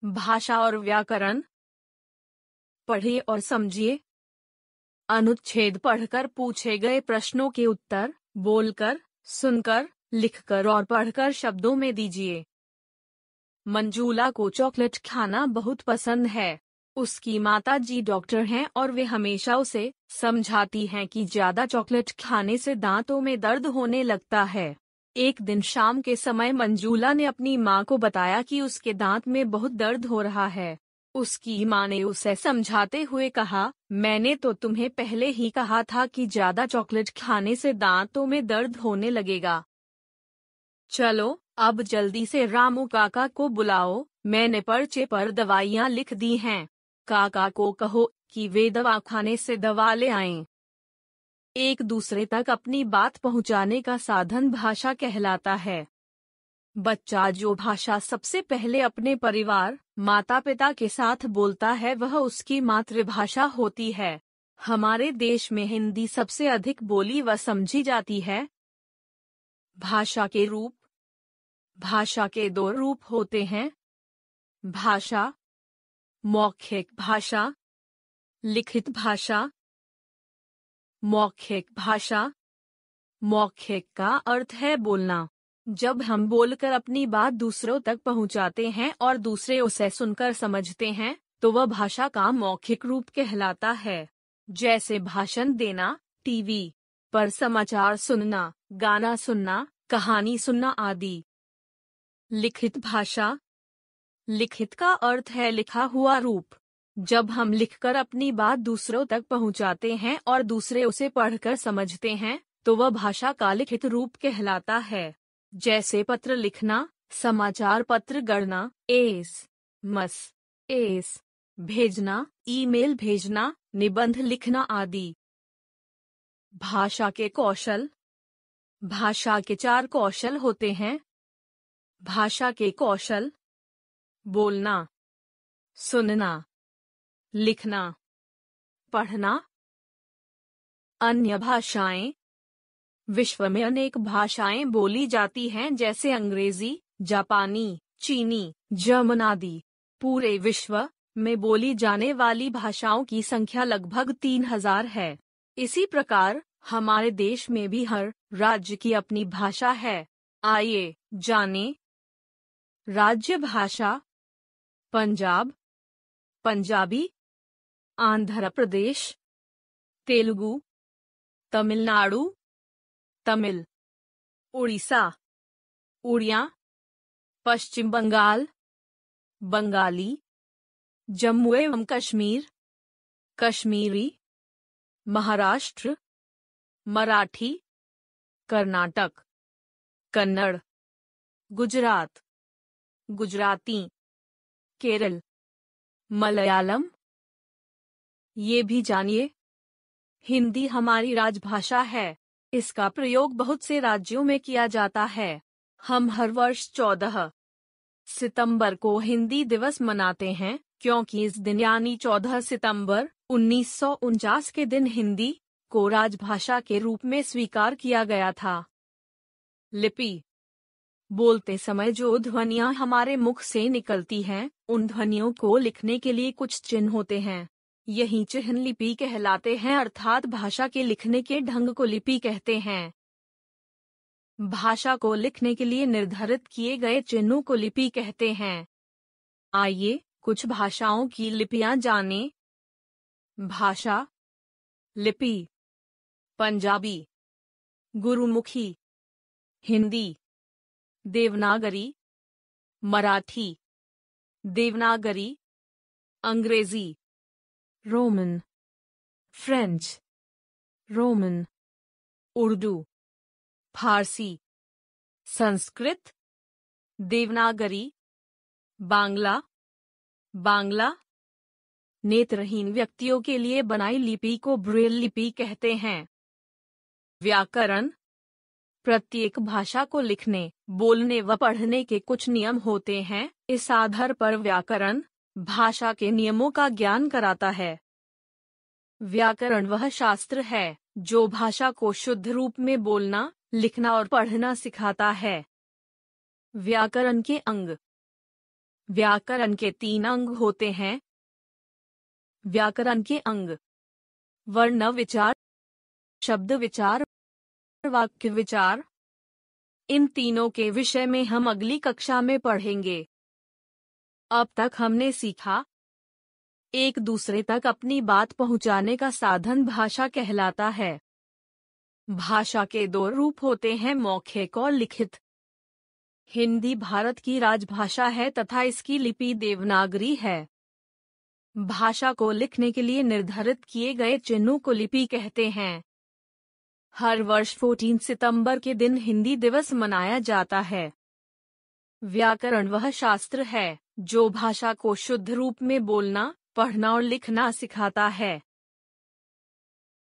भाषा और व्याकरण। पढ़िए और समझिए। अनुच्छेद पढ़कर पूछे गए प्रश्नों के उत्तर बोलकर, सुनकर, लिखकर और पढ़कर शब्दों में दीजिए। मंजूला को चॉकलेट खाना बहुत पसंद है। उसकी माताजी डॉक्टर हैं और वे हमेशा उसे समझाती हैं कि ज्यादा चॉकलेट खाने से दांतों में दर्द होने लगता है। एक दिन शाम के समय मंजूला ने अपनी माँ को बताया कि उसके दांत में बहुत दर्द हो रहा है। उसकी माँ ने उसे समझाते हुए कहा, मैंने तो तुम्हें पहले ही कहा था कि ज्यादा चॉकलेट खाने से दांतों में दर्द होने लगेगा। चलो, अब जल्दी से रामू काका को बुलाओ, मैंने पर्चे पर दवाइयाँ लिख दी हैं। काका को कहो कि वे दवाखाने से दवा ले आएं। एक दूसरे तक अपनी बात पहुंचाने का साधन भाषा कहलाता है। बच्चा जो भाषा सबसे पहले अपने परिवार, माता पिता के साथ बोलता है वह उसकी मातृभाषा होती है। हमारे देश में हिंदी सबसे अधिक बोली व समझी जाती है। भाषा के रूप। भाषा के दो रूप होते हैं। भाषा, मौखिक भाषा, लिखित भाषा। मौखिक भाषा। मौखिक का अर्थ है बोलना। जब हम बोलकर अपनी बात दूसरों तक पहुंचाते हैं और दूसरे उसे सुनकर समझते हैं, तो वह भाषा का मौखिक रूप कहलाता है। जैसे भाषण देना, टीवी पर समाचार सुनना, गाना सुनना, कहानी सुनना आदि। लिखित भाषा। लिखित का अर्थ है लिखा हुआ रूप। जब हम लिखकर अपनी बात दूसरों तक पहुंचाते हैं और दूसरे उसे पढ़कर समझते हैं, तो वह भाषा का लिखित रूप कहलाता है। जैसे पत्र लिखना, समाचार पत्र गढ़ना, एस भेजना, ईमेल भेजना, निबंध लिखना आदि। भाषा के कौशल। भाषा के 4 कौशल होते हैं। भाषा के कौशल: बोलना, सुनना, लिखना, पढ़ना। अन्य भाषाएं। विश्व में अनेक भाषाएं बोली जाती हैं जैसे अंग्रेजी, जापानी, चीनी, जर्मन आदि। पूरे विश्व में बोली जाने वाली भाषाओं की संख्या लगभग 3000 है। इसी प्रकार हमारे देश में भी हर राज्य की अपनी भाषा है। आइए जानें। राज्य भाषा। पंजाब, पंजाबी। आंध्र प्रदेश, तेलुगु। तमिलनाडु, तमिल। उड़ीसा, उड़िया। पश्चिम बंगाल, बंगाली। जम्मू एवं कश्मीर, कश्मीरी। महाराष्ट्र, मराठी। कर्नाटक, कन्नड़। गुजरात, गुजराती। केरल, मलयालम। ये भी जानिए, हिंदी हमारी राजभाषा है। इसका प्रयोग बहुत से राज्यों में किया जाता है। हम हर वर्ष 14 सितंबर को हिंदी दिवस मनाते हैं, क्योंकि इस दिन यानी 14 सितंबर 1949 के दिन हिंदी को राजभाषा के रूप में स्वीकार किया गया था। लिपि। बोलते समय जो ध्वनियाँ हमारे मुख से निकलती हैं, उन ध्वनियों को लिखने के लिए कुछ चिन्ह होते हैं। यही चिन्ह लिपि कहलाते हैं, अर्थात भाषा के लिखने के ढंग को लिपि कहते हैं। भाषा को लिखने के लिए निर्धारित किए गए चिन्हों को लिपि कहते हैं। आइए कुछ भाषाओं की लिपियां जानें। भाषा। लिपि। पंजाबी, गुरुमुखी, हिंदी, देवनागरी, मराठी, देवनागरी, अंग्रेजी, रोमन, फ्रेंच, रोमन, उर्दू, फारसी, संस्कृत, देवनागरी, बांग्ला, बांग्ला। नेत्रहीन व्यक्तियों के लिए बनाई लिपि को ब्रेल लिपि कहते हैं। व्याकरण। प्रत्येक भाषा को लिखने, बोलने व पढ़ने के कुछ नियम होते हैं। इस आधार पर व्याकरण भाषा के नियमों का ज्ञान कराता है। व्याकरण वह शास्त्र है जो भाषा को शुद्ध रूप में बोलना, लिखना और पढ़ना सिखाता है। व्याकरण के अंग। व्याकरण के 3 अंग होते हैं। व्याकरण के अंग: वर्ण विचार, शब्द विचार, वाक्य विचार। इन तीनों के विषय में हम अगली कक्षा में पढ़ेंगे। अब तक हमने सीखा, एक दूसरे तक अपनी बात पहुंचाने का साधन भाषा कहलाता है। भाषा के 2 रूप होते हैं, मौखिक और लिखित। हिंदी भारत की राजभाषा है तथा इसकी लिपि देवनागरी है। भाषा को लिखने के लिए निर्धारित किए गए चिन्हों को लिपि कहते हैं। हर वर्ष 14 सितंबर के दिन हिंदी दिवस मनाया जाता है। व्याकरण वह शास्त्र है जो भाषा को शुद्ध रूप में बोलना, पढ़ना और लिखना सिखाता है।